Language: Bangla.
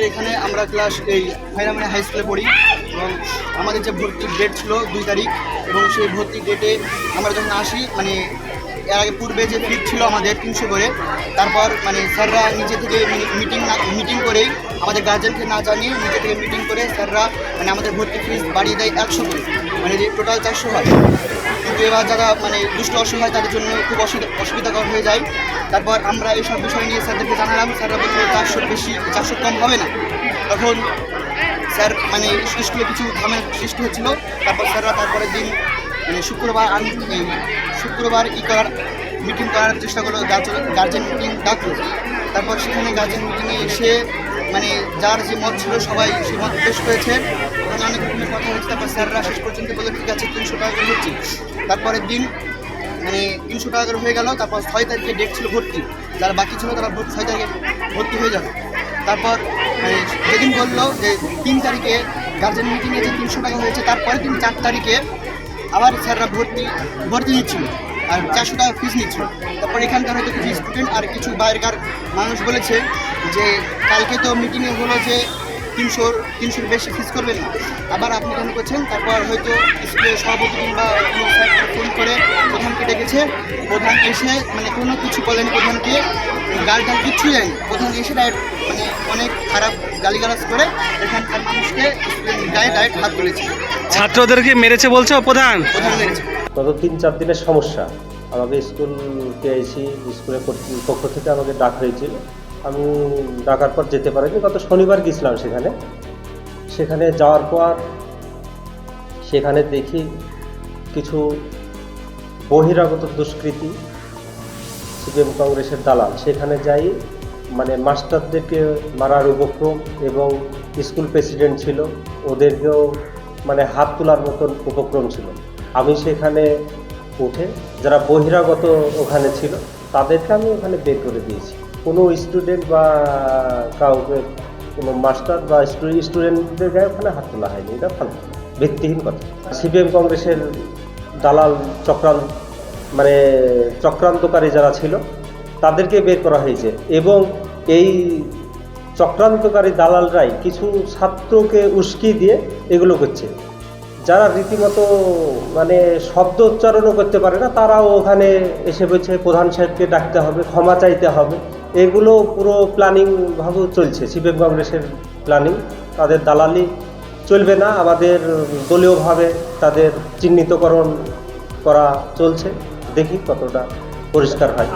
এখানে আমরা ক্লাস এই খয়রামারি হাই স্কুলে পড়ি এবং আমাদের যে ভর্তির ডেট ছিল 2 তারিখ এবং সেই ভর্তির ডেটে আমরা যখন আসি মানে এর আগে পূর্বে যে ফিট ছিল আমাদের 300 করে, তারপর মানে স্যাররা নিজে থেকে মিটিং করেই আমাদের গার্জেনকে না জানিয়ে নিজে থেকে মিটিং করে স্যাররা মানে আমাদের ভর্তি ফিস বাড়িয়ে দেয় 100 করে, মানে টোটাল 400 হয়। কিন্তু এবার যারা মানে দুষ্ট অসহায় তাদের জন্য খুব অসুবিধাকর হয়ে যায়। তারপর আমরা এইসব বিষয় নিয়ে স্যারদেরকে জানালাম, স্যাররা বললো 400 বেশি 400 কম হবে না। তখন স্যার মানে স্কুলে কিছু ঝামেলা সৃষ্টি হচ্ছিল। তারপর স্যাররা তারপরের দিন মানে শুক্রবার মিটিং করার চেষ্টা করলো, গার্জেন মিটিং ডাকলো। তারপর সেখানে গার্জেন মিটিংয়ে এসে মানে যার যে মত ছিল সবাই সে মত পেশ করেছে, অনেক রকমের কথা হচ্ছে। তারপর স্যাররা শেষ পর্যন্ত বলে ঠিক আছে 300 টাকা করে হচ্ছে। তারপরের দিন মানে 300 টাকা করে হয়ে গেল। তারপর 6 তারিখে ডেট ছিল ভর্তি, যারা বাকি ছিল তারা 6 তারিখে ভর্তি হয়ে যাবে। তারপর মানে যেদিন বললো যে 3 তারিখে গার্জেন মিটিংয়ে যে 300 টাকা হয়েছে, তারপরের দিন 4 তারিখে আবার স্যাররা ভর্তি নিচ্ছিল আর 400 টাকা ফিস নিচ্ছিল। তারপর এখানকার হয়তো কিছু স্টুডেন্ট আর কিছু বাইরেকার মানুষ বলেছে যে কালকে তো মিটিংয়ে হলো যে 300 বেশি ফিস করবেন না, আবার আপনি কেন করছেন। তারপর হয়তো স্কুলের সভাপতি কিংবা কোনো স্যার ফোন করে প্রধানকে ডেকেছে। প্রধান এসে মানে কোনো কিছু বলেন, প্রধানকে গার্জিয়ান কিচ্ছুই যায়নি। প্রধান এসে ডাইরেক্ট মানে অনেক খারাপ গালিগালাজ করে এখানকার মানুষকে ডাইরেক্ট হাত তুলেছে। ছাত্রদেরকে মেরেছে বলছো প্রধান মেরেছে। গত 3-4 দিনের সমস্যা আমাকে স্কুলকে এসে স্কুলের পক্ষ থেকে আমাকে ডাক হয়েছিল। আমি ডাকার পর যেতে পারিনি। গত শনিবার গেছিলাম সেখানে যাওয়ার পর সেখানে দেখি কিছু বহিরাগত দুষ্কৃতী সিপিএম কংগ্রেসের দালাল সেখানে যাই মানে মাস্টারদেরকে মারার উপক্রম এবং স্কুল প্রেসিডেন্ট ছিল ওদেরকেও মানে হাত তোলার মতন উপক্রম ছিল। আমি সেখানে উঠে যারা বহিরাগত ওখানে ছিল তাদেরকে আমি ওখানে বের করে দিয়েছি। কোনো স্টুডেন্ট বা কাউকে কোনো মাস্টার বা স্টুডেন্টদের গায়ে ওখানে হাত তোলা হয়নি। এটা ফালতু ভিত্তিহীন কথা। সিপিএম কংগ্রেসের দালাল চক্রান্তকারী যারা ছিল তাদেরকে বের করা হয়েছে এবং এই চক্রান্তকারী দালালরাই কিছু ছাত্রকে উস্কি দিয়ে এগুলো করছে। যারা রীতিমতো মানে শব্দ উচ্চারণও করতে পারে না তারাও ওখানে এসে বলছে প্রধান সাহেবকে ডাকতে হবে, ক্ষমা চাইতে হবে। এগুলো পুরো প্ল্যানিংভাবেও চলছে, সিপিএম কংগ্রেসের প্ল্যানিং। তাদের দালালি চলবে না, আমাদের দলীয়ভাবে তাদের চিহ্নিতকরণ করা চলছে। দেখি কতটা পরিষ্কার হয়।